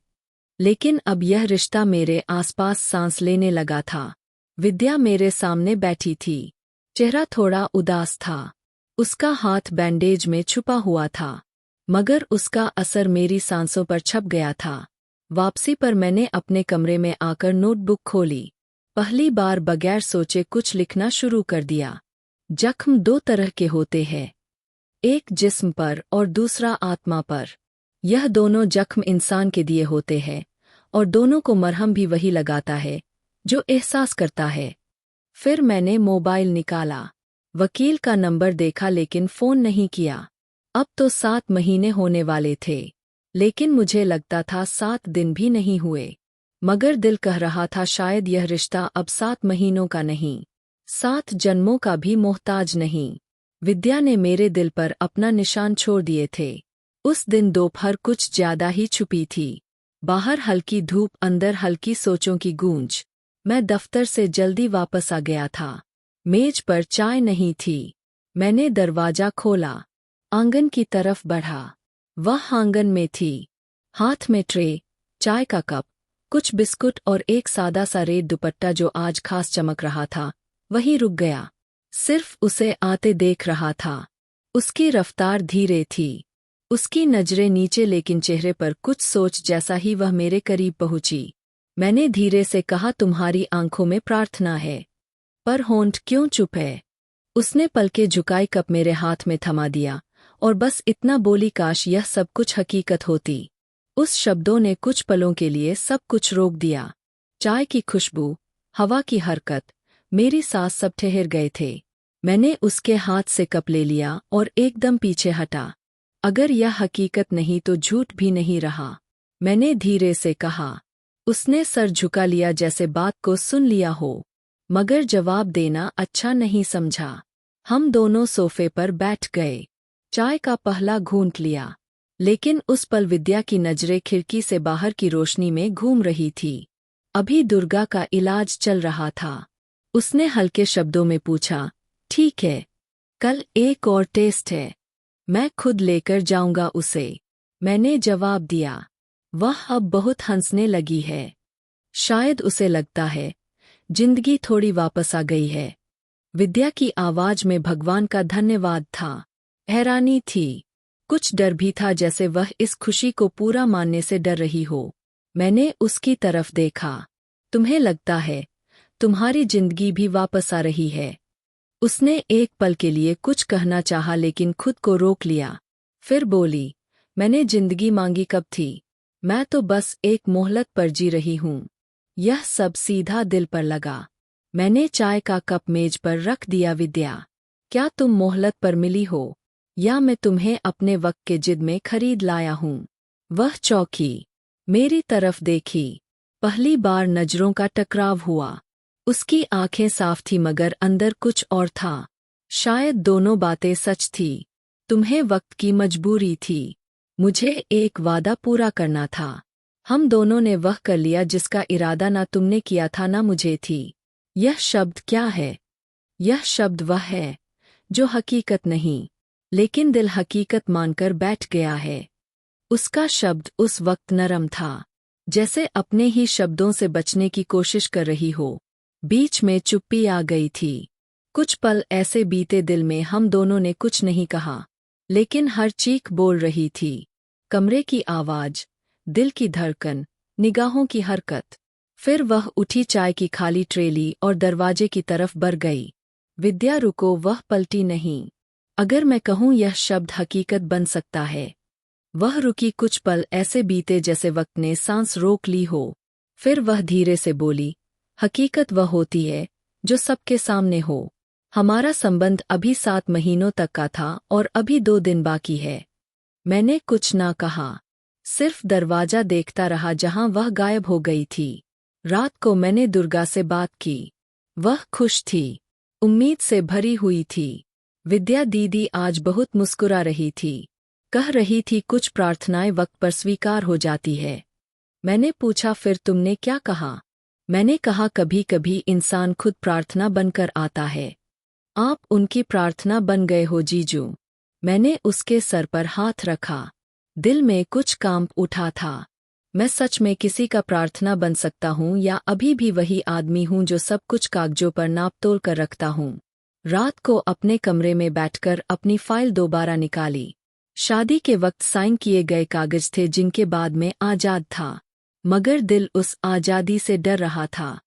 लेकिन अब यह रिश्ता मेरे आसपास सांस लेने लगा था। विद्या मेरे सामने बैठी थी। चेहरा थोड़ा उदास था। उसका हाथ बैंडेज में छुपा हुआ था, मगर उसका असर मेरी सांसों पर छप गया था। वापसी पर मैंने अपने कमरे में आकर नोटबुक खोली। पहली बार बगैर सोचे कुछ लिखना शुरू कर दिया। जख्म दो तरह के होते हैं, एक जिस्म पर और दूसरा आत्मा पर। यह दोनों जख्म इंसान के दिए होते हैं, और दोनों को मरहम भी वही लगाता है जो एहसास करता है। फिर मैंने मोबाइल निकाला, वकील का नंबर देखा, लेकिन फोन नहीं किया। अब तो 7 महीने होने वाले थे, लेकिन मुझे लगता था 7 दिन भी नहीं हुए। मगर दिल कह रहा था शायद यह रिश्ता अब 7 महीनों का नहीं, 7 जन्मों का भी मोहताज नहीं। विद्या ने मेरे दिल पर अपना निशान छोड़ दिए थे। उस दिन दोपहर कुछ ज्यादा ही छुपी थी। बाहर हल्की धूप, अंदर हल्की सोचों की गूंज। मैं दफ्तर से जल्दी वापस आ गया था। मेज पर चाय नहीं थी। मैंने दरवाजा खोला, आंगन की तरफ बढ़ा। वह आंगन में थी, हाथ में ट्रे, चाय का कप, कुछ बिस्कुट और एक सादा सा रेड दुपट्टा जो आज खास चमक रहा था। वही रुक गया, सिर्फ उसे आते देख रहा था। उसकी रफ्तार धीरे थी, उसकी नजरें नीचे, लेकिन चेहरे पर कुछ सोच जैसा ही वह मेरे करीब पहुंची। मैंने धीरे से कहा, तुम्हारी आंखों में प्रार्थना है, पर होंठ क्यों चुप है? उसने पलके झुकाई, कप मेरे हाथ में थमा दिया और बस इतना बोली, काश यह सब कुछ हकीकत होती। उस शब्दों ने कुछ पलों के लिए सब कुछ रोक दिया। चाय की खुशबू, हवा की हरकत, मेरी सांस, सब ठहर गए थे। मैंने उसके हाथ से कप ले लिया और एकदम पीछे हटा। अगर यह हकीकत नहीं तो झूठ भी नहीं रहा, मैंने धीरे से कहा। उसने सर झुका लिया जैसे बात को सुन लिया हो, मगर जवाब देना अच्छा नहीं समझा। हम दोनों सोफे पर बैठ गए, चाय का पहला घूंट लिया, लेकिन उस पल विद्या की नजरें खिड़की से बाहर की रोशनी में घूम रही थी। अभी दुर्गा का इलाज चल रहा था। उसने हल्के शब्दों में पूछा, ठीक है, कल एक और टेस्ट है, मैं खुद लेकर जाऊंगा उसे। मैंने जवाब दिया। वह अब बहुत हंसने लगी है। शायद उसे लगता है जिंदगी थोड़ी वापस आ गई है। विद्या की आवाज में भगवान का धन्यवाद था। हैरानी थी, कुछ डर भी था, जैसे वह इस खुशी को पूरा मानने से डर रही हो। मैंने उसकी तरफ देखा। तुम्हें लगता है तुम्हारी जिंदगी भी वापस आ रही है? उसने एक पल के लिए कुछ कहना चाहा लेकिन खुद को रोक लिया। फिर बोली, मैंने जिंदगी मांगी कब थी? मैं तो बस एक मोहलत पर जी रही हूँ। यह सब सीधा दिल पर लगा। मैंने चाय का कप मेज पर रख दिया। विद्या, क्या तुम मोहलत पर मिली हो, या मैं तुम्हें अपने वक्त के जिद में खरीद लाया हूँ? वह चौंकी, मेरी तरफ देखी। पहली बार नजरों का टकराव हुआ। उसकी आंखें साफ थी मगर अंदर कुछ और था। शायद दोनों बातें सच थी। तुम्हें वक्त की मजबूरी थी, मुझे एक वादा पूरा करना था। हम दोनों ने वह कर लिया जिसका इरादा ना तुमने किया था ना मुझे थी। यह शब्द क्या है? यह शब्द वह है जो हकीकत नहीं, लेकिन दिल हकीकत मानकर बैठ गया है। उसका शब्द उस वक्त नरम था, जैसे अपने ही शब्दों से बचने की कोशिश कर रही हो। बीच में चुप्पी आ गई थी। कुछ पल ऐसे बीते दिल में हम दोनों ने कुछ नहीं कहा, लेकिन हर चीख बोल रही थी। कमरे की आवाज, दिल की धड़कन, निगाहों की हरकत। फिर वह उठी, चाय की खाली ट्रे ली और दरवाजे की तरफ बढ़ गई। विद्या रुको, वह पलटी नहीं। अगर मैं कहूँ यह शब्द हकीकत बन सकता है। वह रुकी। कुछ पल ऐसे बीते जैसे वक्त ने सांस रोक ली हो। फिर वह धीरे से बोली, हकीकत वह होती है जो सबके सामने हो। हमारा संबंध अभी 7 महीनों तक का था और अभी 2 दिन बाकी है। मैंने कुछ ना कहा, सिर्फ दरवाजा देखता रहा जहां वह गायब हो गई थी। रात को मैंने दुर्गा से बात की। वह खुश थी, उम्मीद से भरी हुई थी। विद्या दीदी आज बहुत मुस्कुरा रही थी। कह रही थी कुछ प्रार्थनाएं वक्त पर स्वीकार हो जाती है। मैंने पूछा, फिर तुमने क्या कहा? मैंने कहा, कभी कभी इंसान खुद प्रार्थना बनकर आता है। आप उनकी प्रार्थना बन गए हो जीजू। मैंने उसके सर पर हाथ रखा। दिल में कुछ कांप उठा था। मैं सच में किसी का प्रार्थना बन सकता हूँ या अभी भी वही आदमी हूँ जो सब कुछ कागजों पर नाप तोल कर रखता हूँ? रात को अपने कमरे में बैठकर अपनी फाइल दोबारा निकाली। शादी के वक्त साइन किए गए कागज थे जिनके बाद में आजाद था, मगर दिल उस आजादी से डर रहा था।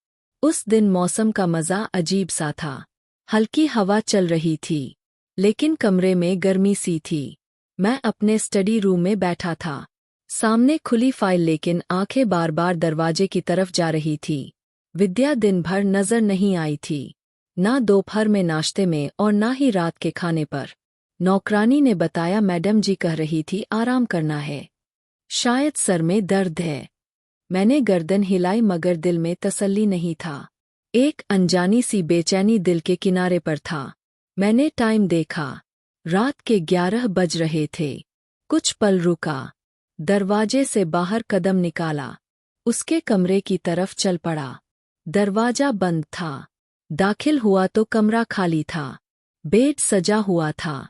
उस दिन मौसम का मज़ा अजीब सा था। हल्की हवा चल रही थी, लेकिन कमरे में गर्मी सी थी। मैं अपने स्टडी रूम में बैठा था, सामने खुली फाइल, लेकिन आंखें बार बार दरवाजे की तरफ जा रही थी। विद्या दिन भर नजर नहीं आई थी, ना दोपहर में नाश्ते में और ना ही रात के खाने पर। नौकरानी ने बताया, मैडम जी कह रही थी आराम करना है, शायद सर में दर्द है। मैंने गर्दन हिलाई मगर दिल में तसल्ली नहीं था। एक अनजानी सी बेचैनी दिल के किनारे पर था। मैंने टाइम देखा, रात के 11 बज रहे थे। कुछ पल रुका, दरवाजे से बाहर कदम निकाला, उसके कमरे की तरफ चल पड़ा। दरवाजा बंद था। दाखिल हुआ तो कमरा खाली था। बेड सजा हुआ था,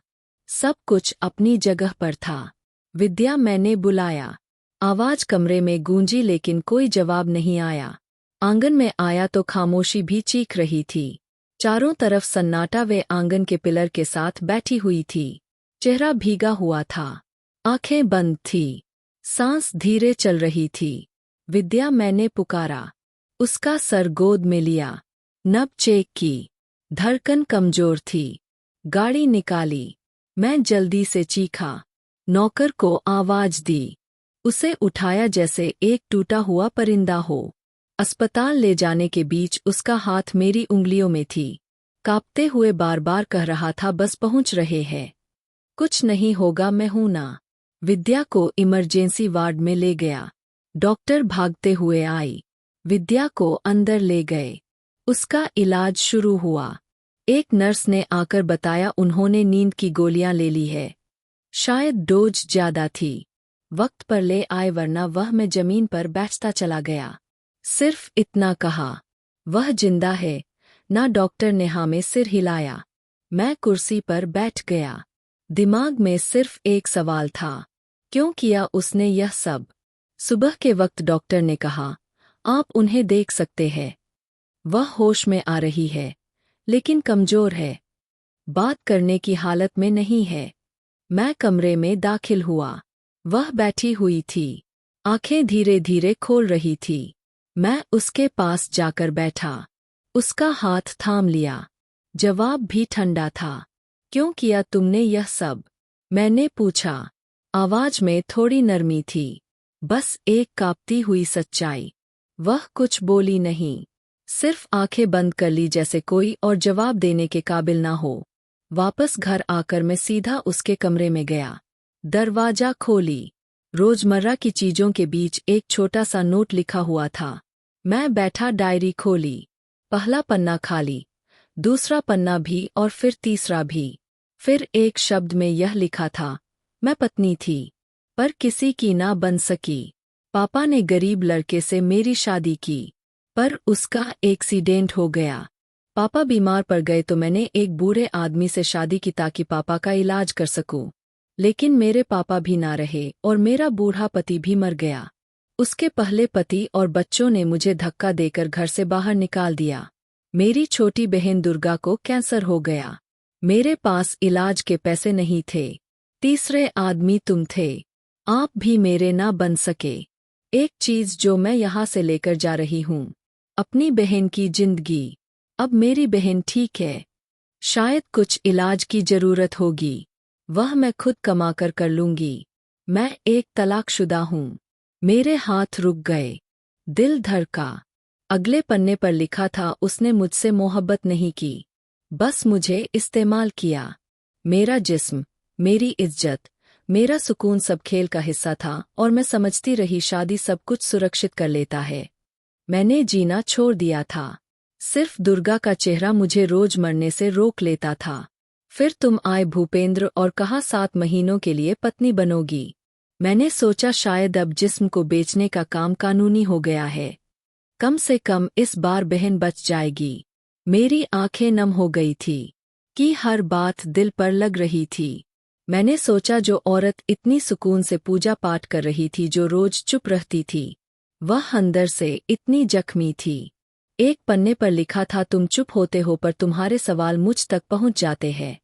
सब कुछ अपनी जगह पर था। विद्या, मैंने बुलाया। आवाज कमरे में गूंजी लेकिन कोई जवाब नहीं आया। आंगन में आया तो खामोशी भी चीख रही थी। चारों तरफ सन्नाटा। वे आंगन के पिलर के साथ बैठी हुई थी। चेहरा भीगा हुआ था, आंखें बंद थी, सांस धीरे चल रही थी। विद्या, मैंने पुकारा। उसका सर गोद में लिया, नब चेक की, धड़कन कमजोर थी। गाड़ी निकाली। मैं जल्दी से चीखा, नौकर को आवाज दी। उसे उठाया जैसे एक टूटा हुआ परिंदा हो। अस्पताल ले जाने के बीच उसका हाथ मेरी उंगलियों में थी, कांपते हुए बार बार कह रहा था, बस पहुंच रहे हैं। कुछ नहीं होगा, मैं हूं ना। विद्या को इमरजेंसी वार्ड में ले गया। डॉक्टर भागते हुए आई, विद्या को अंदर ले गए। उसका इलाज शुरू हुआ। एक नर्स ने आकर बताया उन्होंने नींद की गोलियां ले ली है, शायद डोज ज्यादा थी। वक्त पर ले आए वरना वह मैं जमीन पर बैठता चला गया। सिर्फ इतना कहा, वह जिंदा है ना। डॉक्टर ने हाँ में सिर हिलाया। मैं कुर्सी पर बैठ गया। दिमाग में सिर्फ एक सवाल था, क्यों किया उसने यह सब? सुबह के वक्त डॉक्टर ने कहा, आप उन्हें देख सकते हैं। वह होश में आ रही है, लेकिन कमजोर है, बात करने की हालत में नहीं है। मैं कमरे में दाखिल हुआ। वह बैठी हुई थी, आंखें धीरे धीरे खोल रही थी। मैं उसके पास जाकर बैठा, उसका हाथ थाम लिया। जवाब भी ठंडा था। क्यों किया तुमने यह सब? मैंने पूछा। आवाज में थोड़ी नरमी थी, बस एक कांपती हुई सच्चाई। वह कुछ बोली नहीं, सिर्फ आंखें बंद कर ली जैसे कोई और जवाब देने के काबिल ना हो। वापस घर आकर मैं सीधा उसके कमरे में गया। दरवाजा खोली। रोजमर्रा की चीजों के बीच एक छोटा सा नोट लिखा हुआ था। मैं बैठा, डायरी खोली। पहला पन्ना खाली, दूसरा पन्ना भी और फिर तीसरा भी। फिर एक शब्द में यह लिखा था, मैं पत्नी थी, पर किसी की ना बन सकी। पापा ने गरीब लड़के से मेरी शादी की, पर उसका एक्सीडेंट हो गया। पापा बीमार पड़ गए तो मैंने एक बूढ़े आदमी से शादी की ताकि पापा का इलाज कर सकूं। लेकिन मेरे पापा भी ना रहे और मेरा बूढ़ा पति भी मर गया। उसके पहले पति और बच्चों ने मुझे धक्का देकर घर से बाहर निकाल दिया। मेरी छोटी बहन दुर्गा को कैंसर हो गया। मेरे पास इलाज के पैसे नहीं थे। तीसरे आदमी तुम थे, आप भी मेरे ना बन सके। एक चीज जो मैं यहाँ से लेकर जा रही हूँ, अपनी बहन की जिंदगी। अब मेरी बहन ठीक है, शायद कुछ इलाज की जरूरत होगी, वह मैं खुद कमाकर कर लूंगी। मैं एक तलाकशुदा हूँ। मेरे हाथ रुक गए, दिल धड़का। अगले पन्ने पर लिखा था, उसने मुझसे मोहब्बत नहीं की, बस मुझे इस्तेमाल किया। मेरा जिस्म, मेरी इज्जत, मेरा सुकून सब खेल का हिस्सा था और मैं समझती रही शादी सब कुछ सुरक्षित कर लेता है। मैंने जीना छोड़ दिया था। सिर्फ दुर्गा का चेहरा मुझे रोज मरने से रोक लेता था। फिर तुम आए भूपेंद्र और कहा 7 महीनों के लिए पत्नी बनोगी। मैंने सोचा शायद अब जिस्म को बेचने का काम कानूनी हो गया है। कम से कम इस बार बहन बच जाएगी। मेरी आंखें नम हो गई थी कि हर बात दिल पर लग रही थी। मैंने सोचा जो औरत इतनी सुकून से पूजा पाठ कर रही थी, जो रोज चुप रहती थी, वह अंदर से इतनी जख्मी थी। एक पन्ने पर लिखा था, तुम चुप होते हो पर तुम्हारे सवाल मुझ तक पहुंच जाते हैं।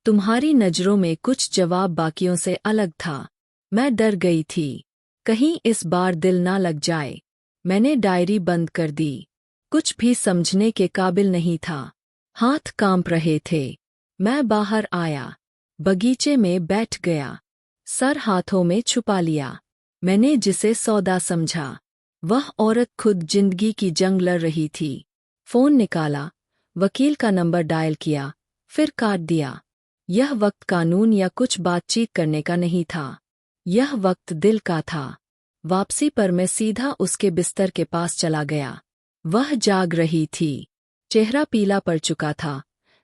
तुम्हारी नजरों में कुछ जवाब बाकियों से अलग था। मैं डर गई थी, कहीं इस बार दिल ना लग जाए। मैंने डायरी बंद कर दी। कुछ भी समझने के काबिल नहीं था। हाथ कांप रहे थे। मैं बाहर आया, बगीचे में बैठ गया, सर हाथों में छुपा लिया। मैंने जिसे सौदा समझा, वह औरत खुद जिंदगी की जंग लड़ रही थी। फोन निकाला, वकील का नंबर डायल किया, फिर काट दिया। यह वक्त कानून या कुछ बातचीत करने का नहीं था, यह वक्त दिल का था। वापसी पर मैं सीधा उसके बिस्तर के पास चला गया। वह जाग रही थी, चेहरा पीला पड़ चुका था,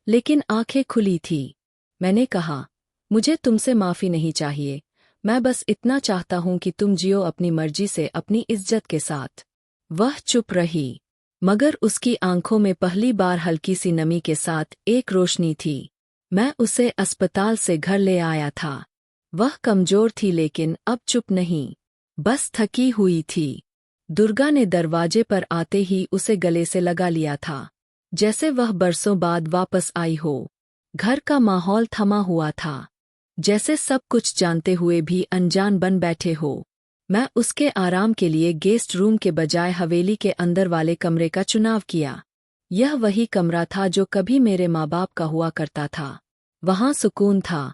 लेकिन आंखें खुली थी। मैंने कहा, मुझे तुमसे माफी नहीं चाहिए, मैं बस इतना चाहता हूं कि तुम जियो अपनी मर्जी से, अपनी इज्जत के साथ। वह चुप रही, मगर उसकी आंखों में पहली बार हल्की सी नमी के साथ एक रोशनी थी। मैं उसे अस्पताल से घर ले आया था। वह कमजोर थी लेकिन अब चुप नहीं, बस थकी हुई थी। दुर्गा ने दरवाजे पर आते ही उसे गले से लगा लिया था, जैसे वह बरसों बाद वापस आई हो। घर का माहौल थमा हुआ था, जैसे सब कुछ जानते हुए भी अनजान बन बैठे हो। मैं उसके आराम के लिए गेस्ट रूम के बजाय हवेली के अंदर वाले कमरे का चुनाव किया। यह वही कमरा था जो कभी मेरे माँ बाप का हुआ करता था। वहाँ सुकून था,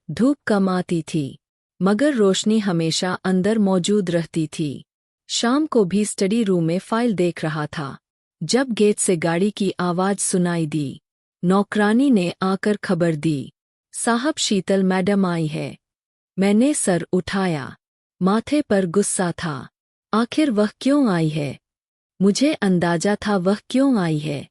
धूप कम आती थी, मगर रोशनी हमेशा अंदर मौजूद रहती थी। शाम को भी स्टडी रूम में फाइल देख रहा था, जब गेट से गाड़ी की आवाज सुनाई दी। नौकरानी ने आकर खबर दी, साहब शीतल मैडम आई है। मैंने सर उठाया। माथे पर गुस्सा था। आखिर वह क्यों आई है? मुझे अंदाजा था वह क्यों आई है।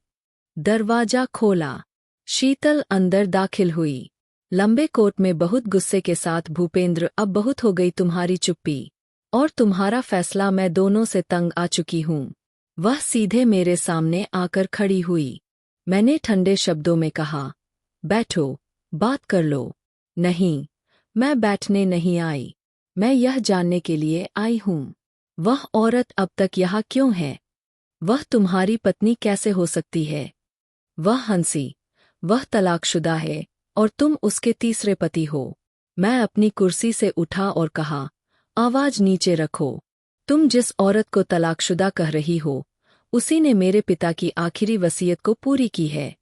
दरवाजा खोला। शीतल अंदर दाखिल हुई। लंबे कोट में बहुत गुस्से के साथ, भूपेंद्र अब बहुत हो गई तुम्हारी चुप्पी और तुम्हारा फैसला, मैं दोनों से तंग आ चुकी हूँ। वह सीधे मेरे सामने आकर खड़ी हुई। मैंने ठंडे शब्दों में कहा, बैठो, बात कर लो। नहीं, मैं बैठने नहीं आई। मैं यह जानने के लिए आई हूँ, वह औरत अब तक यहाँ क्यों है? वह तुम्हारी पत्नी कैसे हो सकती है? वह हंसी। वह तलाकशुदा है और तुम उसके तीसरे पति हो। मैं अपनी कुर्सी से उठा और कहा, आवाज नीचे रखो। तुम जिस औरत को तलाकशुदा कह रही हो, उसी ने मेरे पिता की आखिरी वसीयत को पूरी की है।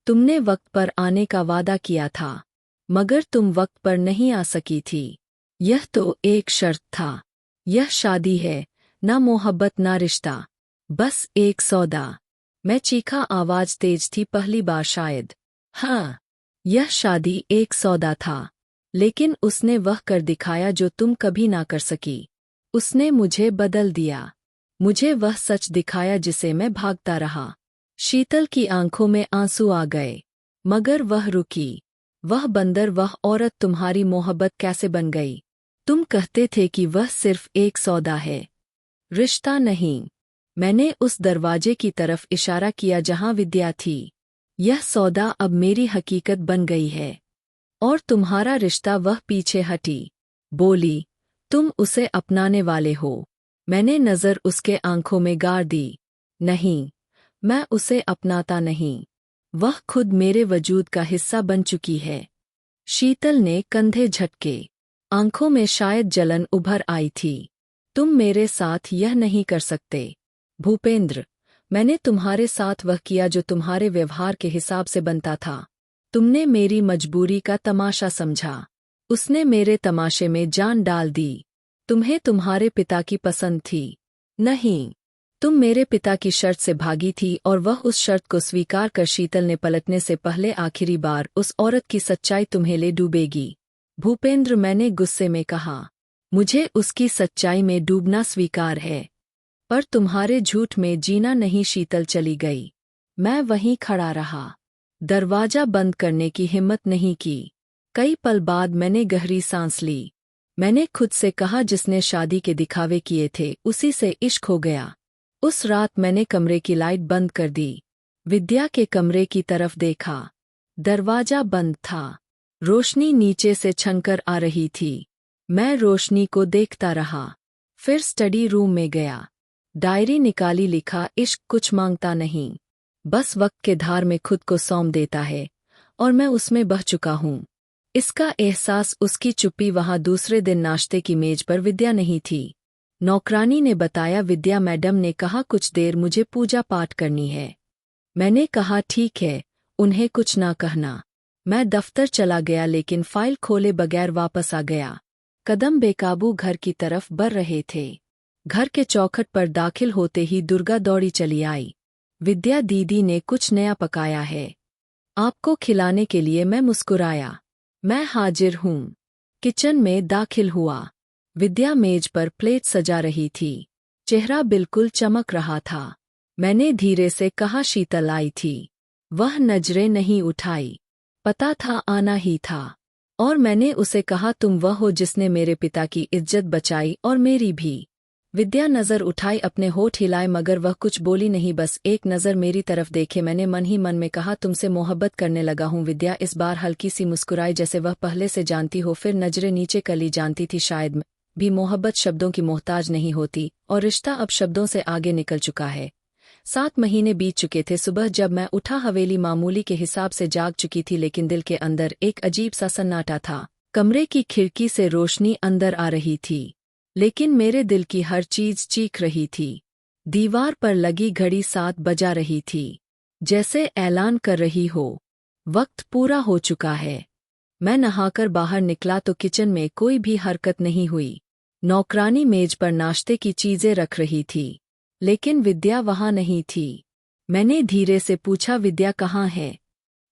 तुमने वक्त पर आने का वादा किया था, मगर तुम वक्त पर नहीं आ सकी थी। यह तो एक शर्त था। यह शादी है, ना मोहब्बत ना रिश्ता, बस एक सौदा। मैं चीखा, आवाज तेज थी पहली बार शायद। हाँ, यह शादी एक सौदा था, लेकिन उसने वह कर दिखाया जो तुम कभी ना कर सकी। उसने मुझे बदल दिया। मुझे वह सच दिखाया जिसे मैं भागता रहा। शीतल की आंखों में आंसू आ गए, मगर वह रुकी। वह बंदर, वह औरत तुम्हारी मोहब्बत कैसे बन गई? तुम कहते थे कि वह सिर्फ एक सौदा है, रिश्ता नहीं। मैंने उस दरवाजे की तरफ इशारा किया जहां विद्या थी। यह सौदा अब मेरी हकीकत बन गई है और तुम्हारा रिश्ता। वह पीछे हटी, बोली, तुम उसे अपनाने वाले हो। मैंने नज़र उसके आंखों में गाड़ दी। नहीं, मैं उसे अपनाता नहीं। वह खुद मेरे वजूद का हिस्सा बन चुकी है। शीतल ने कंधे झटके। आंखों में शायद जलन उभर आई थी। तुम मेरे साथ यह नहीं कर सकते भूपेंद्र। मैंने तुम्हारे साथ वह किया जो तुम्हारे व्यवहार के हिसाब से बनता था। तुमने मेरी मजबूरी का तमाशा समझा। उसने मेरे तमाशे में जान डाल दी। तुम्हें तुम्हारे पिता की पसंद थी। नहीं, तुम मेरे पिता की शर्त से भागी थी और वह उस शर्त को स्वीकार कर शीतल ने पलटने से पहले आखिरी बार उस औरत की सच्चाई तुम्हें ले डूबेगी। भूपेंद्र, मैंने गुस्से में कहा, मुझे उसकी सच्चाई में डूबना स्वीकार है, पर तुम्हारे झूठ में जीना नहीं। शीतल चली गई। मैं वहीं खड़ा रहा। दरवाजा बंद करने की हिम्मत नहीं की। कई पल बाद मैंने गहरी सांस ली। मैंने खुद से कहा, जिसने शादी के दिखावे किए थे उसी से इश्क हो गया। उस रात मैंने कमरे की लाइट बंद कर दी। विद्या के कमरे की तरफ देखा। दरवाजा बंद था। रोशनी नीचे से छनकर आ रही थी। मैं रोशनी को देखता रहा। फिर स्टडी रूम में गया। डायरी निकाली, लिखा, इश्क कुछ मांगता नहीं, बस वक्त के धार में खुद को सौंप देता है, और मैं उसमें बह चुका हूँ। इसका एहसास उसकी चुप्पी। वहाँ दूसरे दिन नाश्ते की मेज पर विद्या नहीं थी। नौकरानी ने बताया, विद्या मैडम ने कहा कुछ देर मुझे पूजा पाठ करनी है। मैंने कहा ठीक है, उन्हें कुछ ना कहना। मैं दफ्तर चला गया, लेकिन फाइल खोले बगैर वापस आ गया। कदम बेकाबू घर की तरफ बढ़ रहे थे। घर के चौखट पर दाखिल होते ही दुर्गा दौड़ी चली आई। विद्या दीदी ने कुछ नया पकाया है, आपको खिलाने के लिए। मैं मुस्कुराया, मैं हाजिर हूँ। किचन में दाखिल हुआ। विद्या मेज पर प्लेट सजा रही थी। चेहरा बिल्कुल चमक रहा था। मैंने धीरे से कहा, शीतल आई थी। वह नजरें नहीं उठाई। पता था आना ही था। और मैंने उसे कहा, तुम वह हो जिसने मेरे पिता की इज्जत बचाई और मेरी भी। विद्या नजर उठाई, अपने होठ हिलाए, मगर वह कुछ बोली नहीं, बस एक नज़र मेरी तरफ देखे। मैंने मन ही मन में कहा, तुमसे मोहब्बत करने लगा हूँ। विद्या इस बार हल्की सी मुस्कुराई, जैसे वह पहले से जानती हो। फिर नजरें नीचे कर ली। जानती थी शायद भी मोहब्बत शब्दों की मोहताज नहीं होती, और रिश्ता अब शब्दों से आगे निकल चुका है। 7 महीने बीत चुके थे। सुबह जब मैं उठा, हवेली मामूली के हिसाब से जाग चुकी थी, लेकिन दिल के अंदर एक अजीब सा सन्नाटा था। कमरे की खिड़की से रोशनी अंदर आ रही थी, लेकिन मेरे दिल की हर चीज चीख रही थी। दीवार पर लगी घड़ी 7 बजा रही थी, जैसे ऐलान कर रही हो, वक्त पूरा हो चुका है। मैं नहाकर बाहर निकला तो किचन में कोई भी हरकत नहीं हुई। नौकरानी मेज पर नाश्ते की चीजें रख रही थी, लेकिन विद्या वहां नहीं थी। मैंने धीरे से पूछा, विद्या कहाँ है?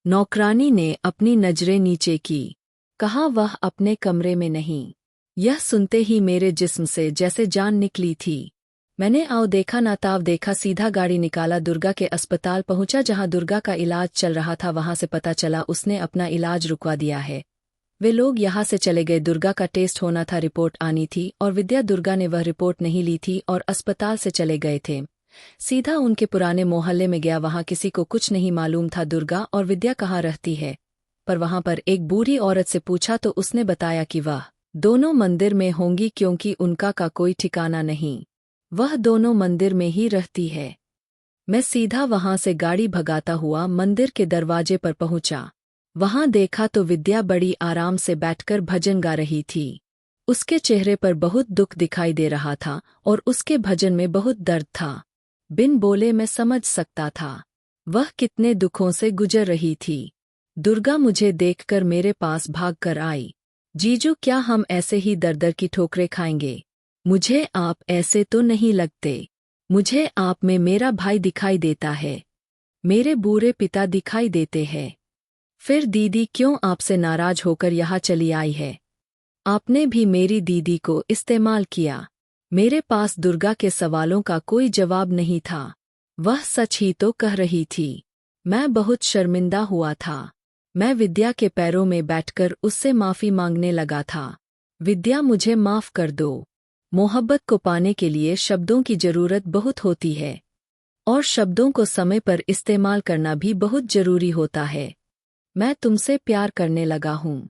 नौकरानी ने अपनी नजरें नीचे की। कहा वह अपने कमरे में नहीं। यह सुनते ही मेरे जिस्म से जैसे जान निकली थी। मैंने आओ देखा ना ताव देखा, सीधा गाड़ी निकाला, दुर्गा के अस्पताल पहुंचा जहां दुर्गा का इलाज चल रहा था। वहां से पता चला उसने अपना इलाज रुकवा दिया है। वे लोग यहाँ से चले गए। दुर्गा का टेस्ट होना था, रिपोर्ट आनी थी, और विद्या दुर्गा ने वह रिपोर्ट नहीं ली थी और अस्पताल से चले गए थे। सीधा उनके पुराने मोहल्ले में गया। वहां किसी को कुछ नहीं मालूम था दुर्गा और विद्या कहाँ रहती है, पर वहां पर एक बूढ़ी औरत से पूछा तो उसने बताया कि वह दोनों मंदिर में होंगी, क्योंकि उनका का कोई ठिकाना नहीं। वह दोनों मंदिर में ही रहती है। मैं सीधा वहां से गाड़ी भगाता हुआ मंदिर के दरवाजे पर पहुंचा। वहां देखा तो विद्या बड़ी आराम से बैठकर भजन गा रही थी। उसके चेहरे पर बहुत दुख दिखाई दे रहा था और उसके भजन में बहुत दर्द था। बिन बोले मैं समझ सकता था वह कितने दुखों से गुजर रही थी। दुर्गा मुझे देखकर मेरे पास भागकर आई। जीजू, क्या हम ऐसे ही दर दर की ठोकरें खाएंगे? मुझे आप ऐसे तो नहीं लगते। मुझे आप में मेरा भाई दिखाई देता है, मेरे बूढ़े पिता दिखाई देते हैं। फिर दीदी क्यों आपसे नाराज होकर यहाँ चली आई है? आपने भी मेरी दीदी को इस्तेमाल किया। मेरे पास दुर्गा के सवालों का कोई जवाब नहीं था। वह सच ही तो कह रही थी। मैं बहुत शर्मिंदा हुआ था। मैं विद्या के पैरों में बैठकर उससे माफ़ी मांगने लगा था। विद्या, मुझे माफ़ कर दो। मोहब्बत को पाने के लिए शब्दों की जरूरत बहुत होती है, और शब्दों को समय पर इस्तेमाल करना भी बहुत जरूरी होता है। मैं तुमसे प्यार करने लगा हूँ।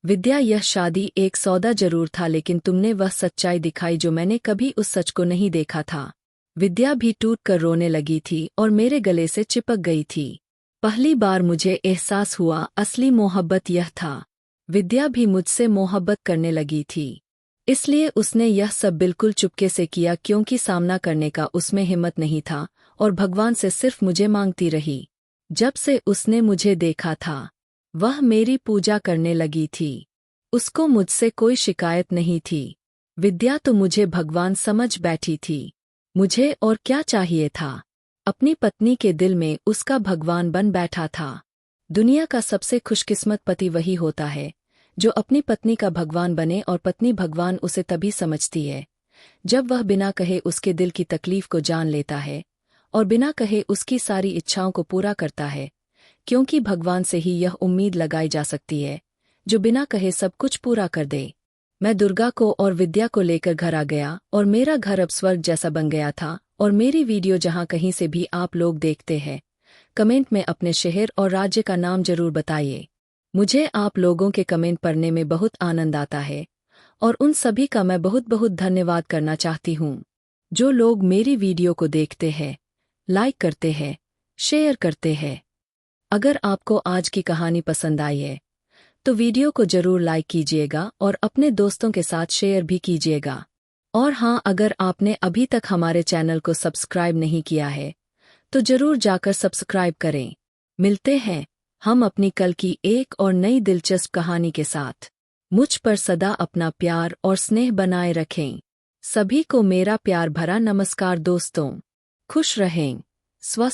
विद्या, यह शादी एक सौदा जरूर था, लेकिन तुमने वह सच्चाई दिखाई जो मैंने कभी उस सच को नहीं देखा था। विद्या भी टूट कर रोने लगी थी और मेरे गले से चिपक गई थी। पहली बार मुझे एहसास हुआ असली मोहब्बत यह था। विद्या भी मुझसे मोहब्बत करने लगी थी, इसलिए उसने यह सब बिल्कुल चुपके से किया, क्योंकि सामना करने का उसमें हिम्मत नहीं था और भगवान से सिर्फ मुझे मांगती रही। जब से उसने मुझे देखा था वह मेरी पूजा करने लगी थी। उसको मुझसे कोई शिकायत नहीं थी। विद्या तो मुझे भगवान समझ बैठी थी। मुझे और क्या चाहिए था? अपनी पत्नी के दिल में उसका भगवान बन बैठा था। दुनिया का सबसे खुशकिस्मत पति वही होता है जो अपनी पत्नी का भगवान बने, और पत्नी भगवान उसे तभी समझती है जब वह बिना कहे उसके दिल की तकलीफ को जान लेता है और बिना कहे उसकी सारी इच्छाओं को पूरा करता है, क्योंकि भगवान से ही यह उम्मीद लगाई जा सकती है जो बिना कहे सब कुछ पूरा कर दे। मैं दुर्गा को और विद्या को लेकर घर आ गया और मेरा घर अब स्वर्ग जैसा बन गया था। और मेरी वीडियो जहां कहीं से भी आप लोग देखते हैं, कमेंट में अपने शहर और राज्य का नाम जरूर बताइए। मुझे आप लोगों के कमेंट पढ़ने में बहुत आनंद आता है और उन सभी का मैं बहुत बहुत धन्यवाद करना चाहती हूँ जो लोग मेरी वीडियो को देखते हैं, लाइक करते हैं, शेयर करते हैं। अगर आपको आज की कहानी पसंद आई है तो वीडियो को जरूर लाइक कीजिएगा और अपने दोस्तों के साथ शेयर भी कीजिएगा। और हाँ, अगर आपने अभी तक हमारे चैनल को सब्सक्राइब नहीं किया है तो जरूर जाकर सब्सक्राइब करें। मिलते हैं हम अपनी कल की एक और नई दिलचस्प कहानी के साथ। मुझ पर सदा अपना प्यार और स्नेह बनाए रखें। सभी को मेरा प्यार भरा नमस्कार दोस्तों। खुश रहें, स्वस्थ